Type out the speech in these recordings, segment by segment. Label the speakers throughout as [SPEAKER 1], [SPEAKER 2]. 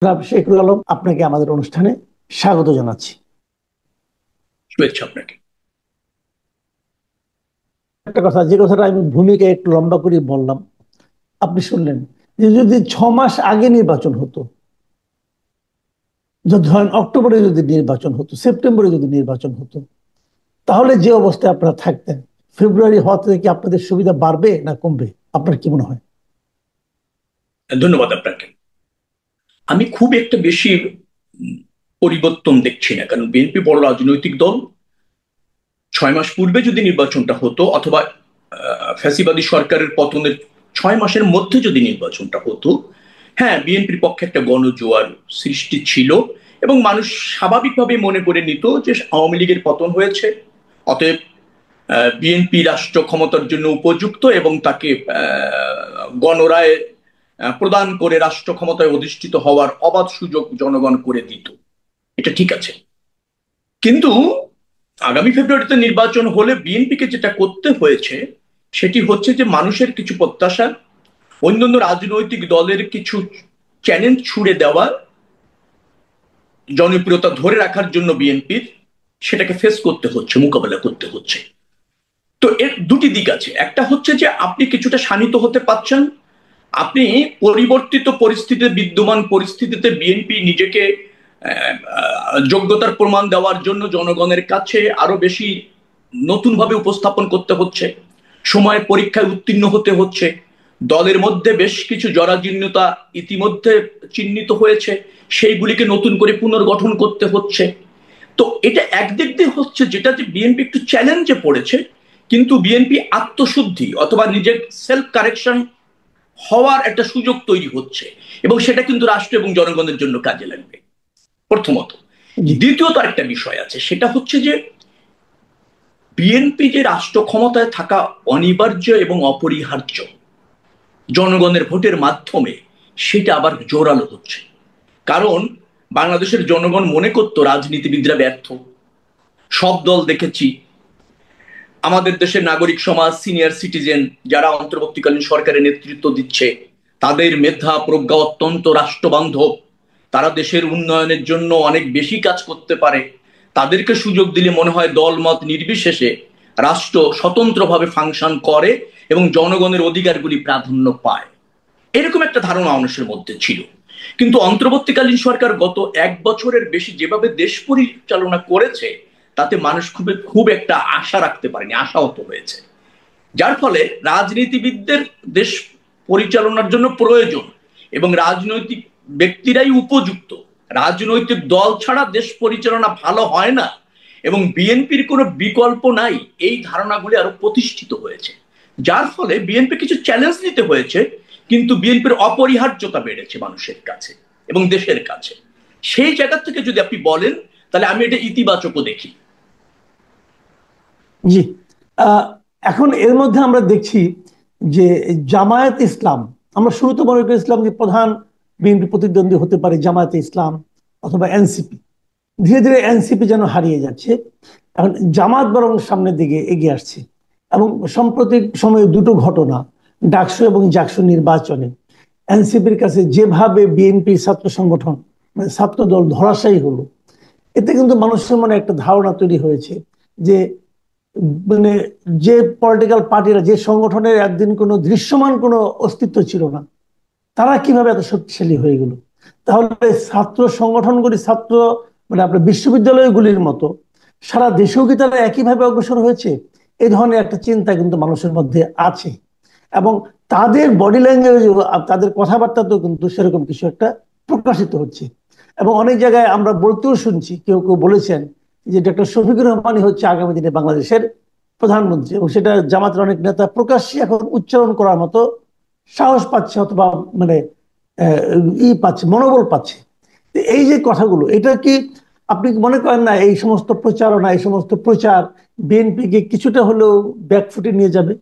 [SPEAKER 1] জনাব শেখরুল আলম, আপনাকে আমাদের অনুষ্ঠানে স্বাগত জানাচ্ছি।
[SPEAKER 2] শুভেচ্ছা আপনাকে।
[SPEAKER 1] একটা কথা, যে কথাটা আমি ভূমিকা একটু লম্বা করে বললাম, আপনি শুনলেন, যে যদি 6 মাস আগে নির্বাচন হতো, যদি ধরেন অক্টোবরে যদি নির্বাচন হতো, সেপ্টেম্বরে যদি নির্বাচন হতো, তাহলে যে অবস্থায় আপনারা থাকতেন, ফেব্রুয়ারি হওয়া থেকে কি আপনাদের সুবিধা বাড়বে না কমবে? আপনার কি মনে হয়?
[SPEAKER 2] ধন্যবাদ আপনাকে। আমি খুব একটা বেশি উম, পরিবর্তন দেখছি না, কারণ বিএনপি বড় রাজনৈতিক দল। 6 মাস পূর্বে যদি নির্বাচনটা হতো, অথবা ফ্যাসিবাদী সরকারের পতনের 6 মাসের মধ্যে যদি নির্বাচনটা হতো, হ্যাঁ, বিএনপির পক্ষে একটা গণজোয়ার সৃষ্টি ছিল। এবং মানুষ স্বাভাবিকভাবে মনে করে নিত যে আওয়ামী লীগের পতন হয়েছে, অতএব বিএনপি রাষ্ট্র ক্ষমতার জন্য উপযুক্ত, এবং তাকে গণরায় প্রদান করে রাষ্ট্র ক্ষমতায় অধিষ্ঠিত হওয়ার অবাধ সুযোগ জনগণ করে দিত। এটা ঠিক আছে। কিন্তু আগামী ফেব্রুয়ারিতে নির্বাচন হলে বিএনপিকে যেটা করতে হয়েছে, সেটি হচ্ছে যে মানুষের কিছু প্রত্যাশা, অন্যান্য রাজনৈতিক দলের কিছু চ্যালেঞ্জ ছুড়ে দেওয়া, জনপ্রিয়তা ধরে রাখার জন্য বিএনপির সেটাকে ফেস করতে হচ্ছে, মোকাবেলা করতে হচ্ছে। তো এর দুটি দিক আছে। একটা হচ্ছে যে আপনি কিছুটা শানিত হতে পারছেন, আপনি পরিবর্তিত পরিস্থিতিতে, বিদ্যমান পরিস্থিতিতে বিএনপি নিজেকে যোগ্যতার প্রমাণ দেওয়ার জন্য জনগণের কাছে আরো বেশি নতুন ভাবে উপস্থাপন করতে হচ্ছে, সময় পরীক্ষায় উত্তীর্ণ হতে হচ্ছে। দলের মধ্যে বেশ কিছু জরাজীর্ণতা ইতিমধ্যে চিহ্নিত হয়েছে, সেইগুলিকে নতুন করে পুনর্গঠন করতে হচ্ছে। তো এটা একদিক দিয়ে হচ্ছে যেটা, যে বিএনপি একটু চ্যালেঞ্জে পড়েছে, কিন্তু বিএনপি আত্মশুদ্ধি অথবা নিজের সেলফ কারেকশন হওয়ার একটা সুযোগ তৈরি হচ্ছে, এবং সেটা কিন্তু রাষ্ট্র এবং জনগণের জন্য কাজে লাগবে, প্রথমত।
[SPEAKER 1] জি।
[SPEAKER 2] দ্বিতীয়ত একটা বিষয় আছে, সেটা হচ্ছে যে বিএনপি যে রাষ্ট্র ক্ষমতায় থাকা অনিবার্য এবং অপরিহার্য জনগণের ভোটের মাধ্যমে, সেটা আবার জোরালো হচ্ছে। কারণ বাংলাদেশের জনগণ মনে করতো রাজনীতিবিদরা ব্যর্থ, সব দল দেখেছি, আমাদের দেশের নাগরিক সমাজ, সিনিয়র সিটিজেন যারা অন্তর্বর্তীকালীন সরকারের নেতৃত্ব দিচ্ছে, তাদের মেধা প্রজ্ঞা অত্যন্ত রাষ্ট্রবান্ধব, তারা দেশের উন্নয়নের জন্য অনেক বেশি কাজ করতে পারে, তাদেরকে সুযোগ দিলে মনে হয় দলমত নির্বিশেষে রাষ্ট্র স্বতন্ত্রভাবে ফাংশন করে এবং জনগণের অধিকারগুলি প্রাধান্য পায়। এরকম একটা ধারণা মানুষের মধ্যে ছিল। কিন্তু অন্তর্বর্তীকালীন সরকার গত 1 বছরের বেশি যেভাবে দেশ পরিচালনা করেছে, তাতে মানুষ খুব খুব একটা আশা রাখতে পারেনি, আশাহত হয়েছে। যার ফলে রাজনীতিবিদদের দেশ পরিচালনার জন্য প্রয়োজন, এবং রাজনৈতিক ব্যক্তিরাই উপযুক্ত। রাজনৈতিক দল ছাড়া দেশ পরিচালনা ভালো হয় না, এবং বিএনপির কোনো বিকল্প নাই, এই ধারণাগুলি আরো প্রতিষ্ঠিত হয়েছে। যার ফলে বিএনপি কিছু চ্যালেঞ্জ নিতে হয়েছে, কিন্তু বিএনপির অপরিহার্যতা বেড়েছে মানুষের কাছে এবং দেশের কাছে। সেই জায়গা থেকে যদি আপনি বলেন, তাহলে আমি এটা ইতিবাচকও দেখি।
[SPEAKER 1] জি। আহ, এখন এর মধ্যে আমরা দেখছি যে জামায়াত ইসলাম, আমরা শুরুতে মনে করেছিলাম যে প্রধান বিএনপি প্রতিদ্বন্দ্বী হতে পারে জামায়াতে ইসলাম অথবা এনসিপি। ধীরে ধীরে এনসিপি যেন হারিয়ে যাচ্ছে, এখন জামাত বরং সামনের দিকে এগিয়ে আসছে। এবং সাম্প্রতিক সময়ে দুটো ঘটনা, ডাকসু এবং জাকসু নির্বাচনে এনসিপির কাছে যেভাবে বিএনপি ছাত্র সংগঠন, মানে ছাত্র দল ধরাশায়ী হলো, এতে কিন্তু মানুষের মনে একটা ধারণা তৈরি হয়েছে যে, মানে যে পলিটিক্যাল পার্টিরা, যে সংগঠনের একদিন কোনো দৃশ্যমান কোনো অস্তিত্ব ছিল না, তারা কিভাবে এত শক্তিশালী হয়ে গেল। তাহলে ছাত্র সংগঠনগুলি, ছাত্র মানে আপনার বিশ্ববিদ্যালয়গুলির মতো সারা দেশেও কি তারা একইভাবে অগ্রসর হয়েছে? এই ধরনের একটা চিন্তা কিন্তু মানুষের মধ্যে আছে। এবং তাদের বডি ল্যাঙ্গুয়েজ, তাদের কথাবার্তাতেও কিন্তু সেরকম কিছু একটা প্রকাশিত হচ্ছে। এবং অনেক জায়গায় আমরা বলতেও শুনছি, কেউ কেউ বলেছেন যে ডক্টর শফিকুর রহমানই হচ্ছে আগামী দিনে বাংলাদেশের প্রধানমন্ত্রী, এবং সেটা জামাতের অনেক নেতা প্রকাশ্যে এখন উচ্চারণ করার মতো সাহস পাচ্ছে, অথবা মানে পাচ্ছে, মনোবল পাচ্ছে। তো এই যে কথাগুলো, এটা কি আপনি কি মনে করেন না এই সমস্ত প্রচারণা, এই সমস্ত প্রচার বিএনপিকে কিছুটা হলেও ব্যাকফুটে নিয়ে যাবে?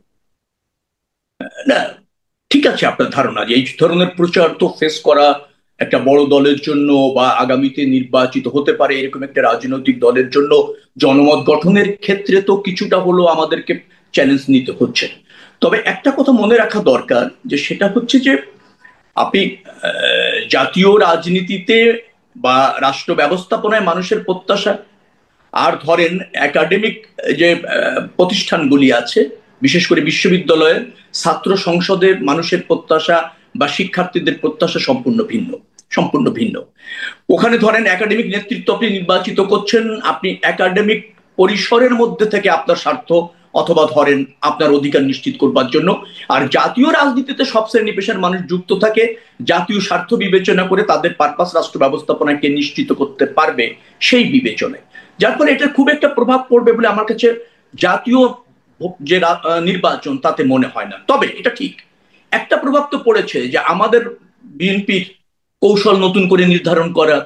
[SPEAKER 2] না, ঠিক আছে আপনার ধারণা, যে এই ধরনের প্রচার তো ফেস করা একটা বড় দলের জন্য, বা আগামীতে নির্বাচিত হতে পারে এরকম একটা রাজনৈতিক দলের জন্য জনমত গঠনের ক্ষেত্রে তো কিছুটা হলো আমাদেরকে চ্যালেঞ্জ নিতে হচ্ছে। তবে একটা কথা মনে রাখা দরকার, যে সেটা হচ্ছে যে আপনি জাতীয় রাজনীতিতে বা রাষ্ট্র ব্যবস্থাপনায় মানুষের প্রত্যাশা, আর ধরেন একাডেমিক যে প্রতিষ্ঠানগুলি আছে, বিশেষ করে বিশ্ববিদ্যালয়ের ছাত্র সংসদের মানুষের প্রত্যাশা বা শিক্ষার্থীদের প্রত্যাশা সম্পূর্ণ ভিন্ন, সম্পূর্ণ ভিন্ন। ওখানে ধরেন একাডেমিক নেতৃত্ব আপনি নির্বাচিত করছেন, আপনি একাডেমিক পরিসরের মধ্যে থেকে আপনার স্বার্থ অথবা ধরেন আপনার অধিকার নিশ্চিত করবার জন্য। আর জাতীয় রাজনীতিতে সব শ্রেণী পেশার মানুষ যুক্ত থাকে জাতীয় স্বার্থ বিবেচনা করে তাদের পারপাস রাষ্ট্র ব্যবস্থাপনাকে নিশ্চিত করতে পারবে সেই বিবেচনায়। যার ফলে এটা খুব একটা প্রভাব পড়বে বলে আমার কাছে জাতীয় যে নির্বাচন তাতে মনে হয় না। তবে এটা ঠিক, একটা প্রভাব তো পড়েছে যে আমাদের বিএনপির কৌশল নতুন করে নির্ধারণ করা,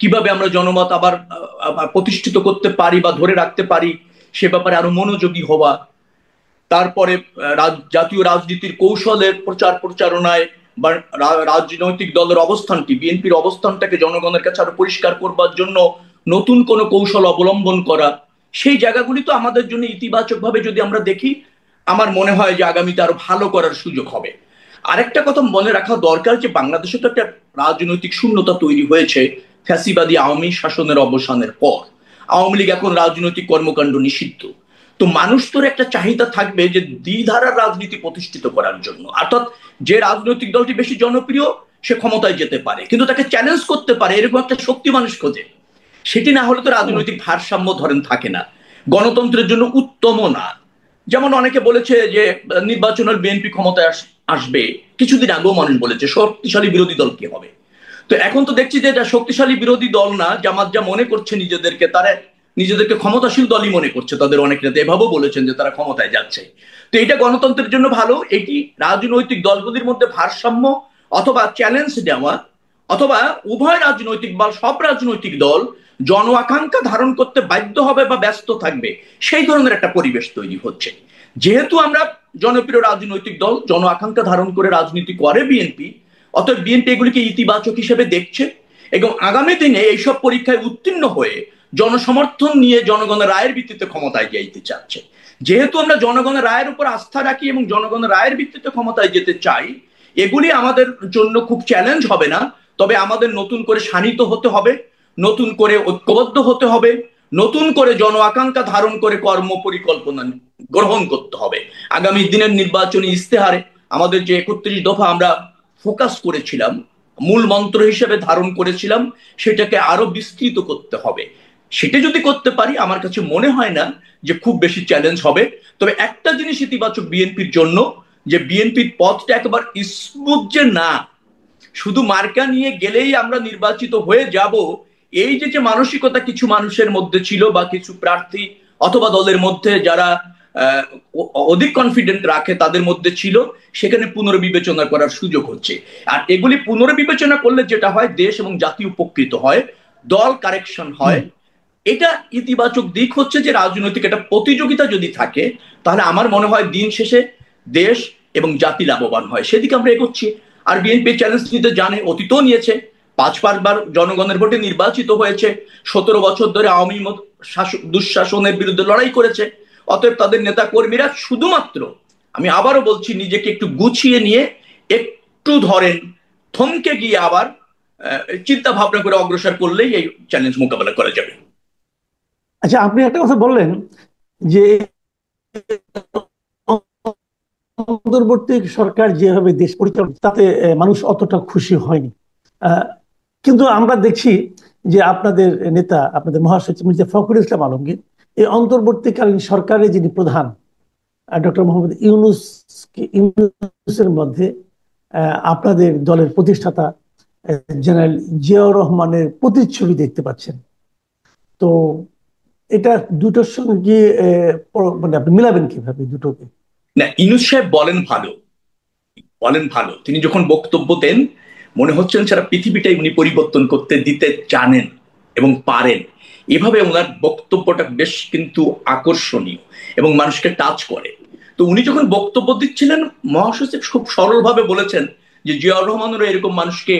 [SPEAKER 2] কিভাবে আমরা জনমত আবার প্রতিষ্ঠিত করতে পারি বা ধরে রাখতে পারি সে ব্যাপারে আরো মনোযোগী হওয়া, তারপরে জাতীয় রাজনীতির কৌশলের প্রচার প্রচারণায় বা রাজনৈতিক দলের অবস্থানটি, বিএনপির অবস্থানটাকে জনগণের কাছে আরো পরিষ্কার করবার জন্য নতুন কোনো কৌশল অবলম্বন করা, সেই জায়গাগুলি তো আমাদের জন্য ইতিবাচকভাবে যদি আমরা দেখি, আমার মনে হয় যে আগামীতে আরো ভালো করার সুযোগ হবে। আরেকটা কথা মনে রাখা দরকার যে বাংলাদেশে তো একটা রাজনৈতিক শূন্যতা তৈরি হয়েছে ফ্যাসিবাদী আওয়ামী শাসনের অবসানের পর। আওয়ামী লীগ এখন রাজনৈতিক কর্মকাণ্ড নিষিদ্ধ। তো মানুষ তোর একটা চাহিদা থাকবে যে দ্বিধারার রাজনীতি প্রতিষ্ঠিত করার জন্য, অর্থাৎ যে রাজনৈতিক দলটি বেশি জনপ্রিয় সে ক্ষমতায় যেতে পারে, কিন্তু তাকে চ্যালেঞ্জ করতে পারে এরকম একটা শক্তি মানুষ খোঁজে। সেটি না হলে তো রাজনৈতিক ভারসাম্য ধরেন থাকে না, গণতন্ত্রের জন্য উত্তম না। যেমন অনেকে বলেছে যে নির্বাচনের বিএনপি ক্ষমতায় আসবে, কিছুদিন আগেও মানুষ বলেছে শক্তিশালী বিরোধী দল কি হবে। তো এখন তো দেখছি যে এটা শক্তিশালী বিরোধী দল না, জামাত যা মনে করছে নিজেদেরকে, তারা নিজেদেরকে ক্ষমতাশীল দলই মনে করছে। তাদের অনেক নেতা এভাবেও বলেছেন যে তারা ক্ষমতায় যাচ্ছে। তো এটা গণতন্ত্রের জন্য ভালো, এটি রাজনৈতিক দলগুলির মধ্যে ভারসাম্য অথবা চ্যালেঞ্জ দেওয়া, অথবা উভয় রাজনৈতিক বা সব রাজনৈতিক দল জন আকাঙ্ক্ষা ধারণ করতে বাধ্য হবে বা ব্যস্ত থাকবে, সেই ধরনের একটা পরিবেশ তৈরি হচ্ছে। যেহেতু আমরা জনপ্রিয় রাজনৈতিক দল, জন আকাঙ্ক্ষা ধারণ করে রাজনীতি করে বিএনপি, অতএব বিএনপি এগুলিকে ইতিবাচক হিসেবে দেখছে এবং আগামী দিনে এইসব পরীক্ষায় উত্তীর্ণ হয়ে জনসমর্থন নিয়ে জনগণের রায়ের ভিত্তিতে ক্ষমতায় যেতে চাচ্ছে। যেহেতু আমরা জনগণের রায়ের উপর আস্থা রাখি এবং জনগণের রায়ের ভিত্তিতে ক্ষমতায় যেতে চাই, এগুলি আমাদের জন্য খুব চ্যালেঞ্জ হবে না। তবে আমাদের নতুন করে শানিত হতে হবে, নতুন করে ঐক্যবদ্ধ হতে হবে, নতুন করে জন আকাঙ্ক্ষা ধারণ করে কর্ম পরিকল্পনা গ্রহণ করতে হবে। আগামী দিনের নির্বাচনী ইস্তেহারে আমাদের যে 31 দফা আমরা ফোকাস করেছিলাম, মূল মন্ত্র হিসেবে ধারণ করেছিলাম, সেটাকে আরো বিস্তৃত করতে হবে। সেটা যদি করতে পারি আমার কাছে মনে হয় না যে খুব বেশি চ্যালেঞ্জ হবে। তবে একটা জিনিস ইতিবাচক বিএনপির জন্য, যে বিএনপির পথটা একবার স্মুথ যে না, শুধু মার্কা নিয়ে গেলেই আমরা নির্বাচিত হয়ে যাব, এই যে মানসিকতা কিছু মানুষের মধ্যে ছিল বা কিছু প্রার্থী অথবা দলের মধ্যে যারা অধিক কনফিডেন্ট রাখে তাদের মধ্যে ছিল, সেখানে পুনর্বিবেচনা করার সুযোগ হচ্ছে। আর এগুলি পুনর্বিবেচনা করলে যেটা হয়, দেশ এবং জাতি উপকৃত হয়, দল কারেকশন হয়। এটা ইতিবাচক দিক হচ্ছে যে রাজনৈতিক একটা প্রতিযোগিতা যদি থাকে তাহলে আমার মনে হয় দিন শেষে দেশ এবং জাতি লাভবান হয়, সেদিকে আমরা এগোচ্ছি। আর বিএনপি চ্যালেঞ্জ নিতে জানে, অতীতও নিয়েছে, 5বার জনগণের ভোটে নির্বাচিত হয়েছে, 17 বছর ধরে আওয়ামী দুঃশাসনের বিরুদ্ধে লড়াই করেছে। অতএব তাদের নেতা কর্মীরা শুধুমাত্র, আমি আবারও বলছি, নিজেকে একটু গুছিয়ে নিয়ে একটু ধরেন থমকে গিয়ে আবার চিন্তা ভাবনা করে অগ্রসর করলেই এই চ্যালেঞ্জ মোকাবেলা করা যাবে।
[SPEAKER 1] আচ্ছা, আপনি একটা কথা বললেন যে অন্তর্বর্তী সরকার যেভাবে দেশ পরিচালনা, তাতে মানুষ অতটা খুশি হয়নি। কিন্তু আমরা দেখছি যে আপনাদের নেতা, আপনাদের মহাসচিব মির্জা ফখরুল ইসলাম আলমগীর এই অন্তর্বর্তীকালীন সরকারের যিনি প্রধান ডক্টর মোহাম্মদ ইউনূসের মধ্যে আপনাদের দলের প্রতিষ্ঠাতা জেনারেল জিয়াউর রহমানের প্রতিচ্ছবি দেখতে পাচ্ছেন। তো এটা দুটোর সঙ্গে মানে আপনি মিলাবেন কিভাবে দুটোকে?
[SPEAKER 2] না, ইউনূস সাহেব বলেন ভালো, তিনি যখন বক্তব্য দেন মনে হচ্ছেন সারা পৃথিবীটাই উনি পরিবর্তন করতে দিতে জানেন এবং পারেন। এভাবে ওনার বক্তব্যটা বেশ কিন্তু আকর্ষণীয় এবং মানুষকে টাচ করে। তো উনি যখন বক্তব্য দিচ্ছিলেন, মহাসচিব খুব সরলভাবে বলেছেন যে জিয়াউর রহমানেরও এরকম মানুষকে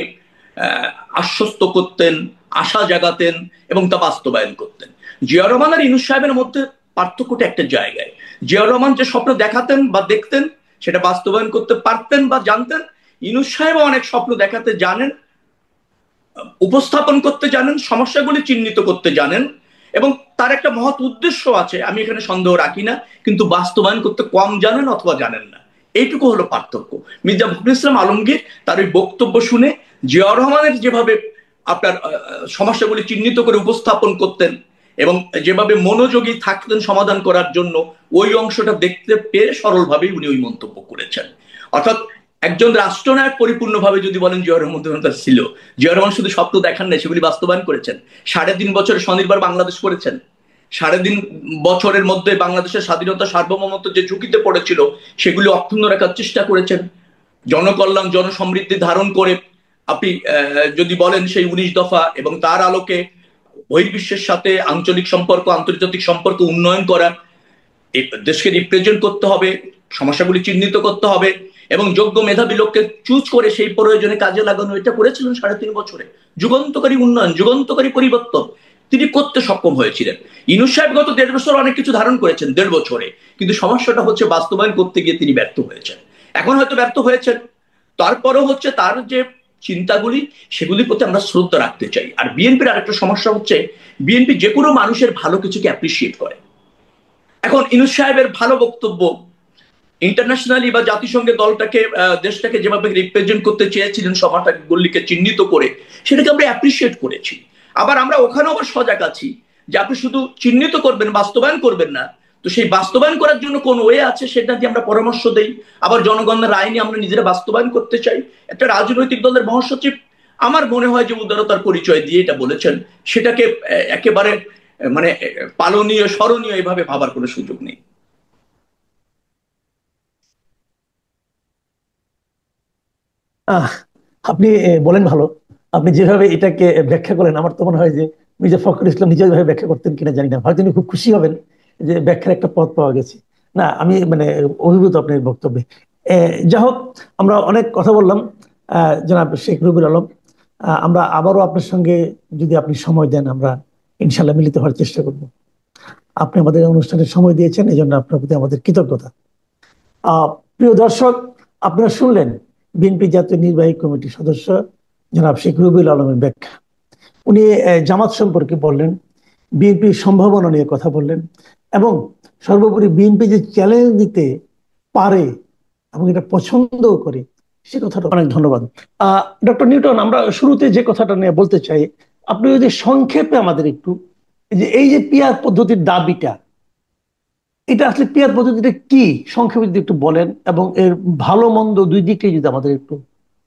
[SPEAKER 2] আশ্বস্ত করতেন, আশা জাগাতেন এবং তা বাস্তবায়ন করতেন। জিয়াউর রহমান আর ইউনূস সাহেবের মধ্যে পার্থক্যটা একটা জায়গায়, জিয়াউর রহমান যে স্বপ্ন দেখাতেন বা দেখতেন সেটা বাস্তবায়ন করতে পারতেন বা জানতেন, ইউনূস সাহেব অনেক স্বপ্ন দেখাতে জানেন, উপস্থাপন করতে জানেন, সমস্যাগুলি চিহ্নিত করতে জানেন, এবং তার একটা মহৎ উদ্দেশ্য আছে, আমি এখানে সন্দেহ রাখি না, কিন্তু বাস্তবায়ন করতে কম জানেন অথবা জানেন না। এইটুকু হলো পার্থক্য। মির্জা ফখরুল ইসলাম আলমগীর তার ওই বক্তব্য শুনে জিয়াউর রহমানের যেভাবে আপনার সমস্যাগুলি চিহ্নিত করে উপস্থাপন করতেন এবং যেভাবে মনোযোগী থাকতেন সমাধান করার জন্য, ওই অংশটা দেখতে পেয়ে সরলভাবেই উনি ওই মন্তব্য করেছেন। অর্থাৎ একজন রাষ্ট্রনায়ক পরিপূর্ণভাবে যদি বলেন জিয়াউর রহমান তার ছিল, জিয়াউর রহমান শুধু স্বপ্ন দেখান নাই, সেগুলি বাস্তবায়ন করেছেন। 3.5 বছরে স্বনির্ভর বাংলাদেশ করেছেন। 3.5 বছরের মধ্যে বাংলাদেশের স্বাধীনতা সার্বভৌমত্ব যে ঝুঁকিতে পড়েছিল সেগুলি অক্ষুণ্ণ রাখার চেষ্টা করেছেন। জনকল্যাণ জনসমৃদ্ধি ধারণ করে আপনি যদি বলেন সেই 19 দফা এবং তার আলোকে বহির্বিশ্বের সাথে আঞ্চলিক সম্পর্ক, আন্তর্জাতিক সম্পর্ক উন্নয়ন করা, দেশকে রিপ্রেজেন্ট করতে হবে, সমস্যাগুলি চিহ্নিত করতে হবে এবং যোগ্য মেধাবী লোককে চুজ করে সেই প্রয়োজনে কাজে লাগানো, এটা করেছিলেন 3.5 বছরে। যুগান্তকারী উন্নয়ন, যুগান্তকারী পরিবর্তন তিনি করতে সক্ষম হয়েছিলেন। ইউনূস সাহেব গত 1.5 বছর অনেক কিছু ধারণ করেছেন 1.5 বছরে, কিন্তু সমস্যাটা হচ্ছে বাস্তবায়ন করতে গিয়ে তিনি ব্যর্থ হয়েছেন। এখন হয়তো ব্যর্থ হয়েছেন, তারপরেও হচ্ছে তার যে চিন্তাগুলি সেগুলির প্রতি আমরা শ্রদ্ধা রাখতে চাই। আর বিএনপির আরেকটা সমস্যা হচ্ছে, বিএনপি যে কোনো মানুষের ভালো কিছুকে অ্যাপ্রিসিয়েট করে। এখন ইউনূস সাহেবের ভালো বক্তব্য ইন্টারন্যাশনালি বা জাতিসংঘের দলটাকে, দেশটাকে যেভাবে রিপ্রেজেন্ট করতে চেয়েছিলেন, সভাটাকে গল্লিকে চিহ্নিত করে, সেটাকে আমরা অ্যাপ্রিসিয়েট করেছি। আবার আমরা ওখানেও আবার সজাগ আছি যে আপনি শুধু চিহ্নিত করবেন, বাস্তবায়ন করবেন না। তো সেই বাস্তবায়ন করার জন্য কোন ওয়ে আছে সেটা দিয়ে আমরা পরামর্শ দেই। আবার জনগণের রায় নিয়ে আমরা নিজেরা বাস্তবায়ন করতে চাই। একটা রাজনৈতিক দলের মহাসচিব আমার মনে হয় যে উদারতার পরিচয় দিয়ে এটা বলেছেন, সেটাকে একেবারে মানে পালনীয় স্মরণীয় এভাবে ভাবার কোনো সুযোগ নেই।
[SPEAKER 1] আহ আপনি বলেন ভালো। আপনি যেভাবে এটাকে ব্যাখ্যা করেন, আমার তো মনে হয় যে মির্জা ফখরুল ইসলাম নিজে যেভাবে ব্যাখ্যা করতেন কিনা জানি না, হয়তো তিনি খুব খুশি হবেন যে ব্যাখ্যার একটা পথ পাওয়া গেছে। না, আমি মানে অভিভূত আপনার বক্তব্যে। যা হোক, আমরা অনেক কথা বললাম। জনাব শেখ রুবেল আলম, আমরা আবারও আপনার সঙ্গে, যদি আপনি সময় দেন, আমরা ইনশাল্লাহ মিলিত হওয়ার চেষ্টা করব। আপনি আমাদের অনুষ্ঠানে সময় দিয়েছেন, এই জন্য আপনার প্রতি আমাদের কৃতজ্ঞতা। আহ প্রিয় দর্শক, আপনারা শুনলেন বিএনপি জাতীয় নির্বাহী কমিটির সদস্য জনাব শেখ রুবেল আলমের ব্যাখ্যা। উনি জামাত সম্পর্কে বললেন, বিএনপির সম্ভাবনা নিয়ে কথা বললেন, এবং সর্বোপরি বিএনপি যে চ্যালেঞ্জ দিতে পারে এবং এটা পছন্দও করে, সে কথাটা অনেক ধন্যবাদ। ডক্টর নিউটন, আমরা শুরুতে যে কথাটা নিয়ে বলতে চাই, আপনি যদি সংক্ষেপে আমাদের একটু, যে এই যে পিয়ার পদ্ধতির দাবিটা, এটা আসলে পিয়ার পদ্ধতিটা কি সংক্ষেপে যদি একটু বলেন, এবং এর ভালো মন্দ দুই দিকটাই যদি আমাদের একটু,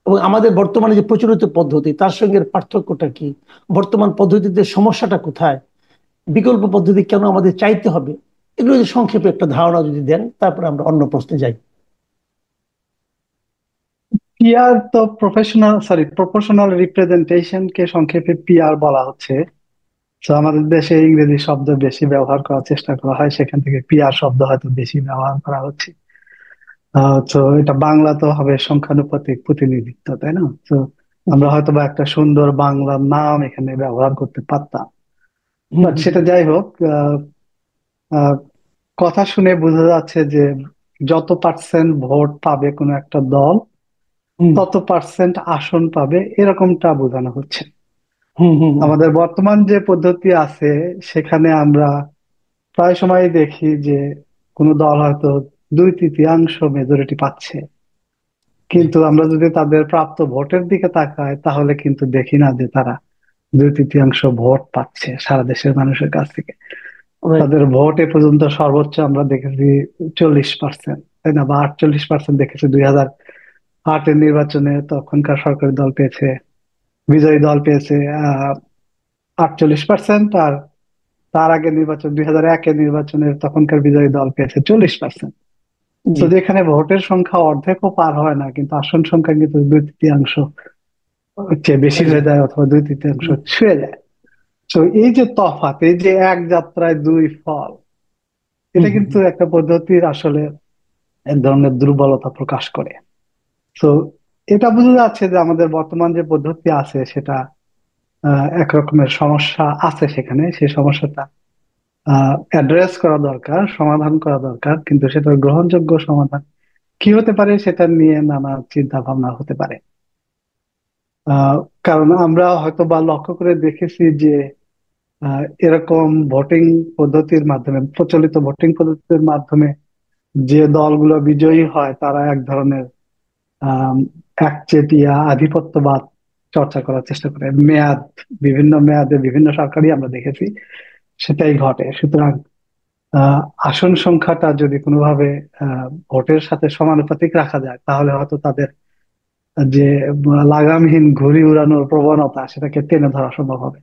[SPEAKER 1] এবং আমাদের বর্তমানে যে প্রচলিত পদ্ধতি তার সঙ্গে এর পার্থক্যটা কি, বর্তমান পদ্ধতিতে সমস্যাটা কোথায়, বিকল্প পদ্ধতি কেন আমাদের চাইতে হবে, এগুলো যদি সংক্ষেপে একটা ধারণা যদি দেন, তারপরে আমরা অন্য প্রশ্নে যাই।
[SPEAKER 3] পিআর তো প্রপোর্শনাল রিপ্রেজেন্টেশন কে সংক্ষেপে পিআর বলা হচ্ছে। তো আমাদের দেশে ইংরেজি শব্দ বেশি ব্যবহার করার চেষ্টা করা হয়, সেখান থেকে পিআর শব্দ হয়তো বেশি ব্যবহার করা হচ্ছে। তো এটা বাংলা তো হবে সংখ্যানুপাতিক প্রতিনিধিত্ব, তাই না? তো আমরা হয়তো বা একটা সুন্দর বাংলা নাম এখানে ব্যবহার করতে পারতাম,
[SPEAKER 1] হুম
[SPEAKER 3] বাট
[SPEAKER 1] হুম
[SPEAKER 3] সেটা যাই হোক। আহ, কথা শুনে বোঝা যাচ্ছে যে যত পার্সেন্ট ভোট পাবে কোনো একটা দল,
[SPEAKER 1] হুম
[SPEAKER 3] তত পার্সেন্ট আসন পাবে, এরকমটা বোঝানো হচ্ছে।
[SPEAKER 1] হুম হুম হুম
[SPEAKER 3] আমাদের বর্তমান যে পদ্ধতি আছে সেখানে আমরা প্রায় সময় দেখি যে কোনো দল হয়তো 2/3 মেজরিটি পাচ্ছে,
[SPEAKER 1] জি,
[SPEAKER 3] কিন্তু আমরা যদি তাদের প্রাপ্ত ভোটের দিকে তাকাই তাহলে কিন্তু দেখি না যে তারা 2/3 ভোট পাচ্ছে সারা দেশের মানুষের কাছ থেকে।
[SPEAKER 1] রাইট।
[SPEAKER 3] তাদের ভোট এ পর্যন্ত সর্বোচ্চ আমরা দেখেছি 40%, তাই না? বা 48% দেখেছি 2008-এর নির্বাচনে। তখনকার সরকারি দল পেয়েছে, বিজয়ী দল পেয়েছে 48%, আর তার আগে নির্বাচন 2001-এর নির্বাচনের তখনকার বিজয়ী দল পেয়েছে 40%। তো
[SPEAKER 1] জি।
[SPEAKER 3] যেখানে ভোটের সংখ্যা অর্ধেকও পার হয় না, কিন্তু আসন সংখ্যা কিন্তু 2/3 চেয়ে বেশি
[SPEAKER 1] হয়ে
[SPEAKER 3] হয়ে
[SPEAKER 1] যায়।
[SPEAKER 3] যায় অথবা 2/3
[SPEAKER 1] হুম
[SPEAKER 3] ছুঁয়ে যায়। তো এই যে তফাৎ, এই যে এক যাত্রায় দুই ফল,
[SPEAKER 1] হুম
[SPEAKER 3] এটা
[SPEAKER 1] হুম
[SPEAKER 3] কিন্তু একটা পদ্ধতির আসলে এক ধরনের দুর্বলতা প্রকাশ করে। তো এটা বোঝা যাচ্ছে যে আমাদের বর্তমান যে পদ্ধতি আছে সেটা এক রকমের সমস্যা আছে সেখানে। সেই সমস্যাটা অ্যাড্রেস করা দরকার, সমাধান করা দরকার, কিন্তু সেটার গ্রহণযোগ্য সমাধান কি হতে পারে সেটা নিয়ে নানা চিন্তা ভাবনা হতে পারে। আহ, কারণ আমরা হয়তো বা লক্ষ্য করে দেখেছি যে এরকম ভোটিং পদ্ধতির মাধ্যমে, প্রচলিত ভোটিং পদ্ধতির মাধ্যমে যে দলগুলো বিজয়ী হয় তারা এক ধরনের আহ একচেটিয়া আধিপত্যবাদ চর্চা করার চেষ্টা করে। বিভিন্ন মেয়াদে বিভিন্ন সরকারই আমরা দেখেছি সেটাই ঘটে। সুতরাং আহ আসন সংখ্যাটা যদি কোনোভাবে ভোটের সাথে সমানুপাতিক রাখা যায় তাহলে হয়তো তাদের যে লাগামহীন ঘুড়ি উড়ানোর প্রবণতা সেটাকে টেনে ধরা সম্ভব হবে,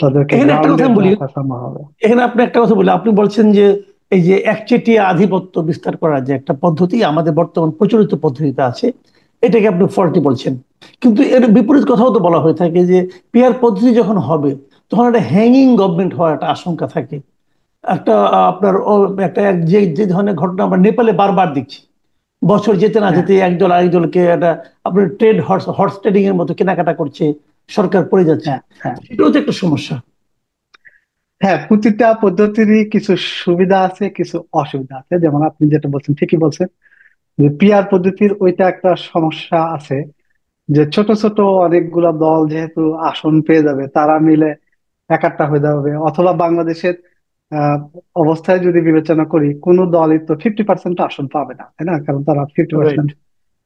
[SPEAKER 3] তাদেরকে
[SPEAKER 1] এখানে একটা কথা
[SPEAKER 3] গ্রাউন্ডেড
[SPEAKER 1] আমি বলি,
[SPEAKER 3] রাখা সম্ভব হবে।
[SPEAKER 1] এখানে আপনি একটা কথা বলি, আপনি বলছেন যে এই যে একচেটিয়া আধিপত্য বিস্তার করার যে একটা পদ্ধতি আমাদের বর্তমান প্রচলিত পদ্ধতিতে আছে, এটাকে আপনি ফল্টি বলছেন। কিন্তু এর বিপরীত কথাও তো বলা হয়ে থাকে যে পিয়ার পদ্ধতি যখন হবে তখন একটা হ্যাঙ্গিং গভর্নমেন্ট হওয়ার একটা আশঙ্কা থাকে। একটা আপনার একটা যে যে ধরনের ঘটনা আমরা নেপালে বারবার দেখছি, বছর যেতে না
[SPEAKER 3] হ্যাঁ,
[SPEAKER 1] যেতে একদল আরেক দলকে একটা আপনার ট্রেড হর্স হর্স ট্রেডিং এর মতো কেনাকাটা করছে, সরকার পড়ে যাচ্ছে।
[SPEAKER 3] হ্যাঁ, হ্যাঁ,
[SPEAKER 1] সেটাও তো একটা সমস্যা।
[SPEAKER 3] হ্যাঁ, প্রতিটা পদ্ধতিরই কিছু সুবিধা আছে, কিছু অসুবিধা আছে। যেমন আপনি যেটা বলছেন ঠিকই বলছেন যে পিআর পদ্ধতির ওইটা একটা সমস্যা আছে যে ছোট ছোট অনেকগুলা দল যেহেতু আসন পেয়ে যাবে, তারা মিলে একাট্টা হয়ে যাবে। অথবা বাংলাদেশের আহ অবস্থায় যদি বিবেচনা করি, কোন দলই তো 50% আসন পাবে না, তাই না? কারণ তারা ফিফটি
[SPEAKER 1] রাইট।
[SPEAKER 3] পার্সেন্ট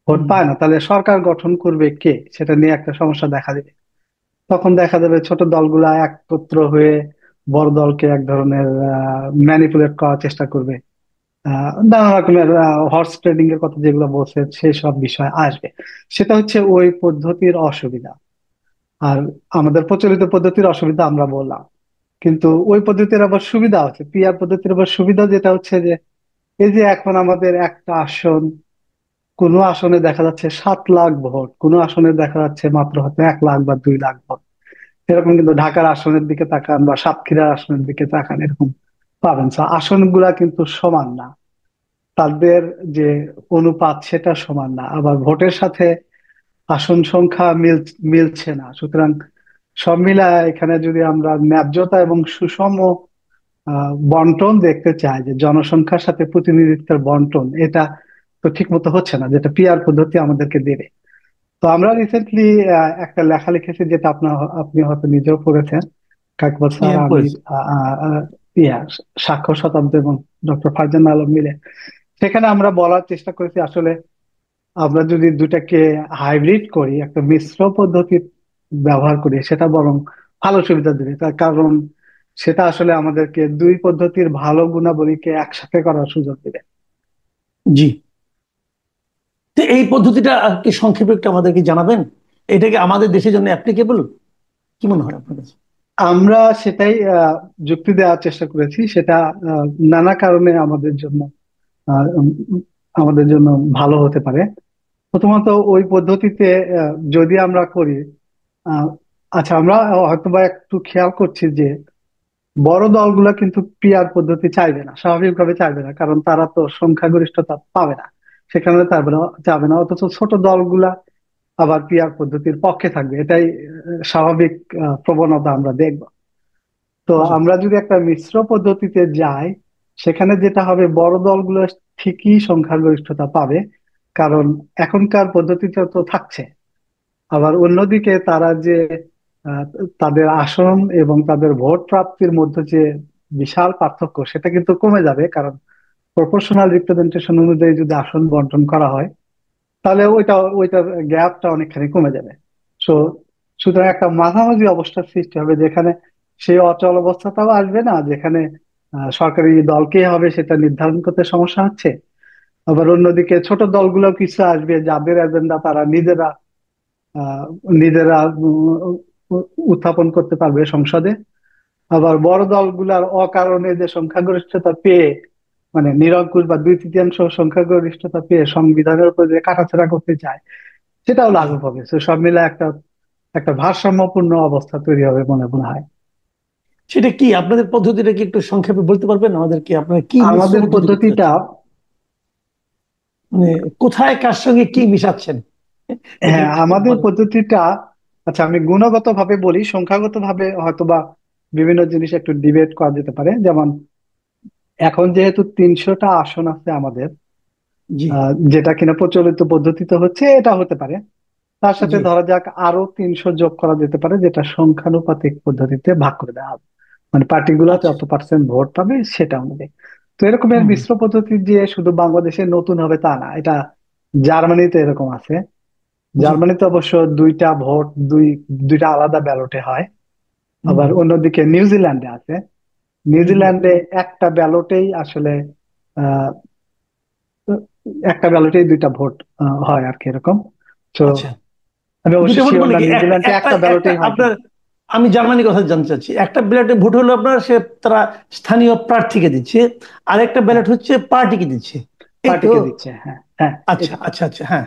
[SPEAKER 3] ভোট পায় না। তাহলে সরকার গঠন করবে কে, সেটা নিয়ে একটা সমস্যা দেখা দিবে। তখন দেখা যাবে ছোট দলগুলা একত্র হয়ে বড় দলকে এক ধরনের ম্যানিপুলেট করার চেষ্টা করবে। নানা রকমের হর্স ট্রেডিং এর কথা যেগুলো বলছে সেই সব বিষয় আসবে। সেটা হচ্ছে ওই পদ্ধতির অসুবিধা। আর আমাদের প্রচলিত পদ্ধতির অসুবিধা আমরা বললাম, কিন্তু ওই পদ্ধতির আবার সুবিধা আছে। পিআর পদ্ধতির আবার সুবিধা যেটা হচ্ছে যে এই যে এখন আমাদের একটা আসন, কোনো আসনে দেখা যাচ্ছে 7 লাখ ভোট, কোনো আসনে দেখা যাচ্ছে মাত্র হয়তো 1 লাখ বা 2 লাখ ভোট। এরকম কিন্তু ঢাকার আসনের দিকে তাকান বা সাতক্ষীরার আসনের দিকে তাকান, এরকম পাবেন। So, আসনগুলা কিন্তু সমান না, তাদের যে অনুপাত সেটা সমান না, আবার ভোটের সাথে আসন সংখ্যা মিলছে না। সুতরাং সব মিলায় এখানে যদি আমরা ন্যায্যতা এবং সুষম বন্টন দেখতে চাই, যে জনসংখ্যার সাথে প্রতিনিধিত্বের বন্টন, এটা তো ঠিক মতো হচ্ছে না, যেটা পিআর পদ্ধতি আমাদেরকে দেবে। তো আমরা রিসেন্টলি একটা লেখা লিখেছি, যেটা আপনি হয়তো নিজেও পড়েছেন, কাকবাল
[SPEAKER 1] জি,
[SPEAKER 3] স্যার,
[SPEAKER 1] আমি
[SPEAKER 3] আমি,
[SPEAKER 1] করেছি।
[SPEAKER 3] আহ, আহ, ইয়া স্বাক্ষর শতাব্দী এবং ডক্টর ফারজান আলম মিলে সেখানে আমরা বলার চেষ্টা করেছি আসলে আমরা যদি দুটাকে হাইব্রিড করি, একটা মিশ্র পদ্ধতি ব্যবহার করি, সেটা বরং ভালো সুবিধা দেবে। তার কারণ সেটা আসলে আমাদেরকে দুই পদ্ধতির ভালো গুণাবলীকে একসাথে করার সুযোগ দেবে।
[SPEAKER 1] জি। তো এই পদ্ধতিটা কি সংক্ষেপে একটু আমাদেরকে জানাবেন? এটা কি আমাদের দেশের জন্য অ্যাপ্লিকেবল? কি মনে হয় আপনার কাছে?
[SPEAKER 3] আমরা সেটাই যুক্তি দেওয়ার চেষ্টা করেছি। সেটা নানা কারণে উম, আমাদের জন্য ভালো হতে পারে। প্রথমত, ওই পদ্ধতিতে যদি আমরা করি, আহ, আচ্ছা, আমরা হয়তোবা একটু খেয়াল করছি যে বড় দলগুলা কিন্তু পিআর পদ্ধতি চাইবে না, স্বাভাবিকভাবে চাইবে না, কারণ তারা তো সংখ্যাগরিষ্ঠতা পাবে না, সেখানে চাবে না। অথচ ছোট দলগুলা আবার পিআর পদ্ধতির পক্ষে থাকবে, এটাই স্বাভাবিক প্রবণতা আমরা দেখব। তো
[SPEAKER 1] জি।
[SPEAKER 3] আমরা যদি একটা মিশ্র পদ্ধতিতে যাই, সেখানে যেটা হবে, বড় দলগুলো ঠিকই সংখ্যাগরিষ্ঠতা পাবে, কারণ এখনকার পদ্ধতিতে তো থাকছে। আবার অন্যদিকে তারা যে আহ, তাদের আসন এবং তাদের ভোট প্রাপ্তির মধ্যে যে বিশাল পার্থক্য, সেটা কিন্তু কমে যাবে, কারণ প্রপোর্শনাল রিপ্রেজেন্টেশন অনুযায়ী যদি আসন বন্টন করা হয়, তাহলে ওইটার গ্যাপটা অনেকখানি কমে যাবে। সো সুতরাং একটা মাঝামাঝি অবস্থার সৃষ্টি হবে, যেখানে সেই অচল অবস্থাটাও আসবে না, যেখানে সরকারি দলকে হবে সেটা নির্ধারণ করতে সমস্যা হচ্ছে। আবার অন্যদিকে ছোট দলগুলো কিছু আসবে যাদের এজেন্ডা তারা আহ, নিজেরা উত্থাপন করতে পারবে সংসদে। আবার বড় দলগুলার অকারণে যে সংখ্যাগরিষ্ঠতা পেয়ে, মানে নিরঙ্কুশ বা 2/3 সংখ্যাগরিষ্ঠতা পেয়ে সংবিধানের উপর যে কাটাছেঁড়া করতে চায়, সেটাও
[SPEAKER 1] জি।
[SPEAKER 3] লাঘব হবে। তো সব মিলে একটা একটা ভারসাম্যপূর্ণ অবস্থা তৈরি হবে বলে মনে হয়।
[SPEAKER 1] সেটা কি আপনাদের পদ্ধতিটা কি একটু সংক্ষেপে বলতে পারবেন আমাদেরকে? আপনারা কি মিশ্র
[SPEAKER 3] আমাদের
[SPEAKER 1] পদ্ধতি করতে
[SPEAKER 3] পদ্ধতিটা,
[SPEAKER 1] চাচ্ছেন? মানে কোথায় কার সঙ্গে কি মিশাচ্ছেন, এটা
[SPEAKER 3] হ্যাঁ,
[SPEAKER 1] একটু
[SPEAKER 3] আমাদের
[SPEAKER 1] বলেন।
[SPEAKER 3] পদ্ধতিটা, আচ্ছা আমি গুণগত ভাবে বলি, সংখ্যাগত ভাবে হয়তোবা বিভিন্ন জিনিস একটু ডিবেট করা যেতে পারে। যেমন এখন যেহেতু 300টা আসন আছে আমাদের,
[SPEAKER 1] জি।
[SPEAKER 3] যেটা কিনা প্রচলিত পদ্ধতিতে হচ্ছে, এটা হতে পারে। তার সাথে
[SPEAKER 1] জি
[SPEAKER 3] ধরা যাক আরো 300 যোগ করা যেতে পারে, যেটা সংখ্যানুপাতিক পদ্ধতিতে ভাগ করে দেওয়া হবে, মানে পার্টিগুলো
[SPEAKER 1] আচ্ছা।
[SPEAKER 3] যত পার্সেন্ট ভোট পাবে সেটা অনুযায়ী। তো এরকমের
[SPEAKER 1] হুম
[SPEAKER 3] মিশ্র পদ্ধতি যে শুধু বাংলাদেশে নতুন হবে তা না, এটা জার্মানিতে এরকম আছে।
[SPEAKER 1] জি
[SPEAKER 3] জার্মানিতে অবশ্য দুইটা আলাদা ব্যালটে হয়।
[SPEAKER 1] হুম
[SPEAKER 3] আবার অন্যদিকে নিউজিল্যান্ডে আছে।
[SPEAKER 1] হুম হুম,
[SPEAKER 3] নিউজিল্যান্ডে একটা ব্যালটেই আসলে আহ একটা ব্যালটেই দুইটা ভোট হয় আর কি, এরকম। তো
[SPEAKER 1] আচ্ছা।
[SPEAKER 3] আমি অবশ্য
[SPEAKER 1] দুইটা ভোট
[SPEAKER 3] শিওর
[SPEAKER 1] মানে
[SPEAKER 3] না
[SPEAKER 1] কি
[SPEAKER 3] নিউজিল্যান্ডে
[SPEAKER 1] একটা
[SPEAKER 3] একটা
[SPEAKER 1] একটা
[SPEAKER 3] ব্যালটেই হয়
[SPEAKER 1] আপনার,
[SPEAKER 3] কিনা।
[SPEAKER 1] আমি জার্মানির কথা জানতে চাচ্ছি। একটা ব্যালটে ভোট হলো আপনার সে তারা স্থানীয় প্রার্থীকে দিচ্ছে, আর একটা
[SPEAKER 3] হ্যাঁ,
[SPEAKER 1] ব্যালট হচ্ছে পার্টিকে দিচ্ছে, এই তো?
[SPEAKER 3] পার্টিকে দিচ্ছে, হ্যাঁ হ্যাঁ,
[SPEAKER 1] আচ্ছা
[SPEAKER 3] এটা।
[SPEAKER 1] আচ্ছা আচ্ছা, হ্যাঁ।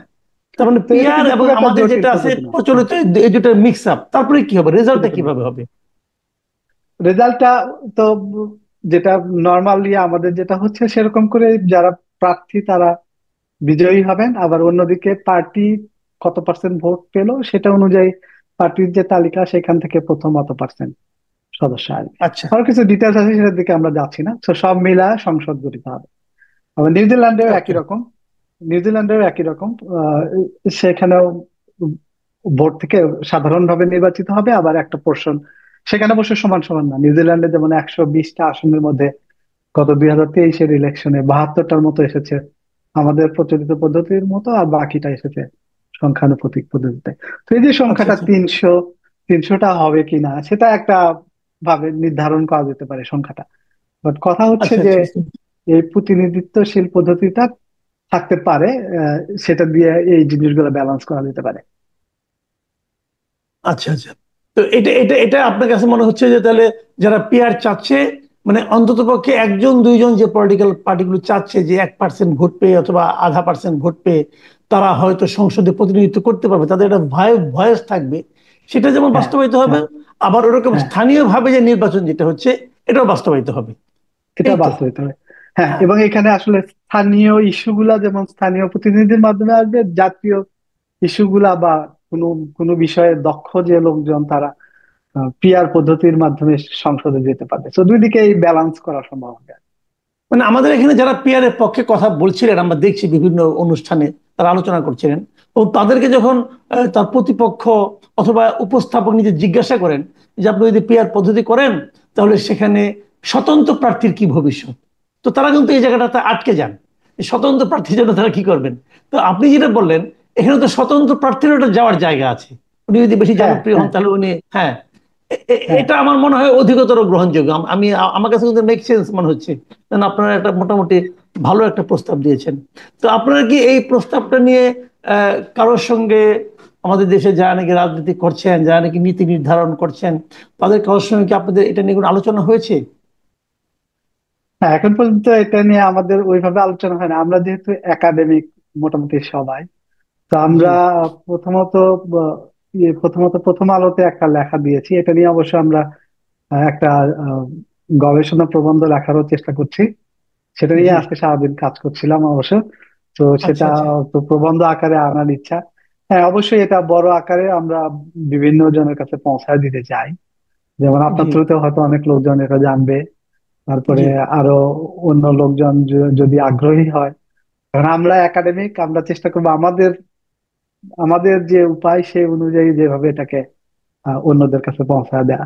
[SPEAKER 1] তার মানে
[SPEAKER 3] তো এটা
[SPEAKER 1] পিআর
[SPEAKER 3] কিন্তু
[SPEAKER 1] এবং
[SPEAKER 3] খুব একটা
[SPEAKER 1] আমাদের
[SPEAKER 3] জটিল
[SPEAKER 1] যেটা আছে
[SPEAKER 3] পদ্ধতি না, হ্যাঁ।
[SPEAKER 1] প্রচলিত, এই দুটো মিক্স আপ, তারপরে কি হবে, রেজাল্টটা
[SPEAKER 3] দুটো
[SPEAKER 1] কিভাবে হবে?
[SPEAKER 3] রেজাল্টটা তো যেটা নর্মালি আমাদের যেটা হচ্ছে সেরকম করে যারা প্রার্থী তারা বিজয়ী হবেন, আবার অন্যদিকে পার্টি কত পার্সেন্ট ভোট পেলো সেটা অনুযায়ী পার্টির যে তালিকা সেখান থেকে প্রথম অত পার্সেন্ট সদস্য আসবে।
[SPEAKER 1] আচ্ছা
[SPEAKER 3] আরো কিছু ডিটেলস আছে, সেটার দিকে আমরা যাচ্ছি না। তো সব মিলা সংসদ গঠিত হবে। আবার নিউজিল্যান্ডেও একই
[SPEAKER 1] ওকে।
[SPEAKER 3] রকম। নিউজিল্যান্ডেও একই রকম। সেখানেও ভোট থেকে সাধারণভাবে নির্বাচিত হবে, আবার একটা পোর্শন সেখানে অবশ্য সমান সমান না। নিউজিল্যান্ডে যেমন 120টা আসনের মধ্যে গত 2023-এর ইলেকশনে 72টার মতো এসেছে আমাদের প্রচলিত পদ্ধতির মতো, আর বাকিটা এসেছে সংখ্যানুপাতিক পদ্ধতিতে। তো এই যে
[SPEAKER 1] আচ্ছা
[SPEAKER 3] সংখ্যাটা
[SPEAKER 1] আচ্ছা
[SPEAKER 3] 300টা হবে কিনা সেটা একটা ভাবে নির্ধারণ করা যেতে পারে সংখ্যাটা। বাট কথা হচ্ছে
[SPEAKER 1] আচ্ছা
[SPEAKER 3] যে
[SPEAKER 1] আচ্ছা আচ্ছা
[SPEAKER 3] এই প্রতিনিধিত্বশীল পদ্ধতিটা থাকতে পারে, সেটা দিয়ে এই জিনিসগুলো ব্যালেন্স করা যেতে পারে।
[SPEAKER 1] আচ্ছা আচ্ছা। তো এটা এটা এটা আপনার কাছে মনে হচ্ছে যে তাহলে যারা পিআর চাচ্ছে, মানে অন্ততপক্ষে একজন দুইজন যে পলিটিক্যাল পার্টিগুলো চাচ্ছে যে 1% ভোট পেয়ে অথবা আধা পার্সেন্ট ভোট পেয়ে তারা হয়তো সংসদে প্রতিনিধিত্ব করতে পারবে, তাদের একটা ভয়েস থাকবে, সেটা যেমন
[SPEAKER 3] হ্যাঁ
[SPEAKER 1] বাস্তবায়িত হবে,
[SPEAKER 3] হ্যাঁ
[SPEAKER 1] আবার ওরকম
[SPEAKER 3] হ্যাঁ,
[SPEAKER 1] স্থানীয়ভাবে যে নির্বাচন যেটা হচ্ছে এটাও বাস্তবায়িত হবে,
[SPEAKER 3] এটা
[SPEAKER 1] এই তো?
[SPEAKER 3] বাস্তবিত হবে। হ্যাঁ,
[SPEAKER 1] হ্যাঁ।
[SPEAKER 3] এবং এখানে আসলে স্থানীয় ইস্যুগুলা যেমন স্থানীয় প্রতিনিধির মাধ্যমে আসবে, জাতীয় ইস্যুগুলা বা কোনো কোনো বিষয়ে দক্ষ যে লোকজন তারা পিআর পদ্ধতির মাধ্যমে সংসদে যেতে পারবে। তো দুই দিকে এই ব্যালেন্স করা সম্ভব হবে।
[SPEAKER 1] মানে আমাদের এখানে যারা পিআর এর পক্ষে কথা বলছিলেন আমরা দেখছি বিভিন্ন অনুষ্ঠানে তারা আলোচনা করছিলেন, ও তাদেরকে যখন তার প্রতিপক্ষ অথবা উপস্থাপক নিজে জিজ্ঞাসা করেন যে আপনি যদি পিআর পদ্ধতি করেন তাহলে সেখানে স্বতন্ত্র প্রার্থীর কি ভবিষ্যৎ, তো তারা কিন্তু এই জায়গাটাতে আটকে যান, এই স্বতন্ত্র প্রার্থীর জন্য তারা কি করবেন। তো আপনি যেটা বললেন এখানে তো স্বতন্ত্র প্রার্থীর একটা যাওয়ার জায়গা আছে, উনি যদি বেশি
[SPEAKER 3] হ্যাঁ
[SPEAKER 1] জনপ্রিয় হন
[SPEAKER 3] হ্যাঁ
[SPEAKER 1] তাহলে উনি, হ্যাঁ,
[SPEAKER 3] হ্যাঁ
[SPEAKER 1] এটা আমার মনে হয় অধিকতর গ্রহণযোগ্য। আমি আমার কাছে কিন্তু মেক সেন্স মনে হচ্ছে, কারণ আপনারা একটা মোটামুটি ভালো একটা প্রস্তাব দিয়েছেন। তো আপনারা কি এই প্রস্তাবটা নিয়ে কারোর সঙ্গে, আমাদের দেশে যারা নাকি রাজনীতি করছেন, যারা নাকি নীতি নির্ধারণ করছেন, তাদের কারোর সঙ্গে কি আপনাদের এটা নিয়ে কোনো আলোচনা হয়েছে?
[SPEAKER 3] হ্যাঁ, এখন পর্যন্ত এটা নিয়ে আমাদের ওইভাবে আলোচনা হয় না। আমরা যেহেতু একাডেমিক মোটামুটি সবাই, তো
[SPEAKER 1] জি
[SPEAKER 3] আমরা প্রথমত প্রথম আলোতে একটা লেখা দিয়েছি এটা নিয়ে। অবশ্য আমরা একটা আহ, গবেষণা প্রবন্ধ লেখারও চেষ্টা করছি। সেটা নিয়ে
[SPEAKER 1] জি।
[SPEAKER 3] আজকে সারাদিন কাজ করছিলাম অবশ্য। তো
[SPEAKER 1] আচ্ছা
[SPEAKER 3] সেটা
[SPEAKER 1] আচ্ছা।
[SPEAKER 3] তো প্রবন্ধ আকারে আনার ইচ্ছা। হ্যাঁ, অবশ্যই এটা বড় আকারে আমরা বিভিন্ন জনের কাছে পৌঁছায় দিতে চাই। যেমন আপনার
[SPEAKER 1] জি
[SPEAKER 3] থ্রুতে হয়তো অনেক লোকজন এটা জানবে। তারপরে
[SPEAKER 1] জি
[SPEAKER 3] আরো অন্য লোকজন যদি আগ্রহী হয়, কারণ আমরা একাডেমিক, আমরা চেষ্টা করবো আমাদের আমাদের যে উপায় সেই অনুযায়ী যেভাবে এটাকে অন্যদের কাছে পৌঁছায় দেয়া।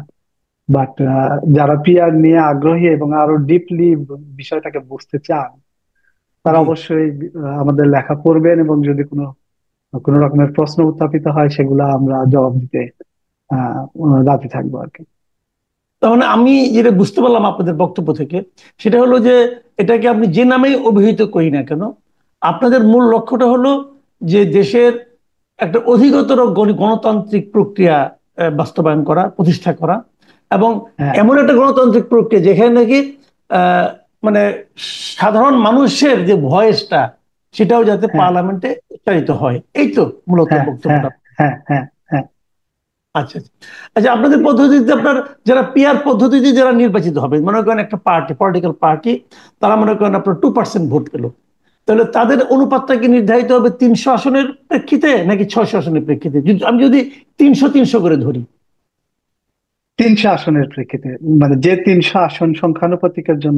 [SPEAKER 3] বাট যারা পিআর নিয়ে আগ্রহী এবং আরো ডিপলি বিষয়টাকে বুঝতে চান, তারা
[SPEAKER 1] জি।
[SPEAKER 3] অবশ্যই আমাদের লেখা পড়বেন, এবং যদি কোনো কোনো রকমের প্রশ্ন উত্থাপিত হয় সেগুলা আমরা জবাব দিতে আহ রাজি থাকবো আর কি।
[SPEAKER 1] তার মানে আমি যেটা বুঝতে পারলাম আপনাদের বক্তব্য থেকে, সেটা হলো যে এটাকে আপনি যে নামেই অভিহিত করি না কেন, আপনাদের মূল লক্ষ্যটা হলো যে দেশের একটা অধিকতর গণতান্ত্রিক প্রক্রিয়া বাস্তবায়ন করা, প্রতিষ্ঠা করা, এবং
[SPEAKER 3] হ্যাঁ
[SPEAKER 1] এমন একটা গণতান্ত্রিক প্রক্রিয়া যেখানে নাকি আহ, মানে সাধারণ মানুষের যে ভয়েসটা সেটাও যাতে
[SPEAKER 3] হ্যাঁ
[SPEAKER 1] পার্লামেন্টে উচ্চারিত হয়, এই তো মূলত
[SPEAKER 3] হ্যাঁ হ্যাঁ
[SPEAKER 1] বক্তব্যটা।
[SPEAKER 3] হ্যাঁ হ্যাঁ হ্যাঁ
[SPEAKER 1] আচ্ছা আচ্ছা। আচ্ছা, আপনাদের পদ্ধতিতে আপনার যারা পিআর পদ্ধতিতে যারা নির্বাচিত হবে, মনে করেন একটা পার্টি, পলিটিক্যাল পার্টি, তারা মনে করেন আপনার 2% ভোট পেল, তাহলে তাদের অনুপাতটা কি নির্ধারিত হবে 300 আসনের প্রেক্ষিতে নাকি 600 আসনের প্রেক্ষিতে? আমি যদি 300 300 করে ধরি।
[SPEAKER 3] 300 আসনের প্রেক্ষিতে, মানে যে 300 আসন সংখ্যানুপাতিকের জন্য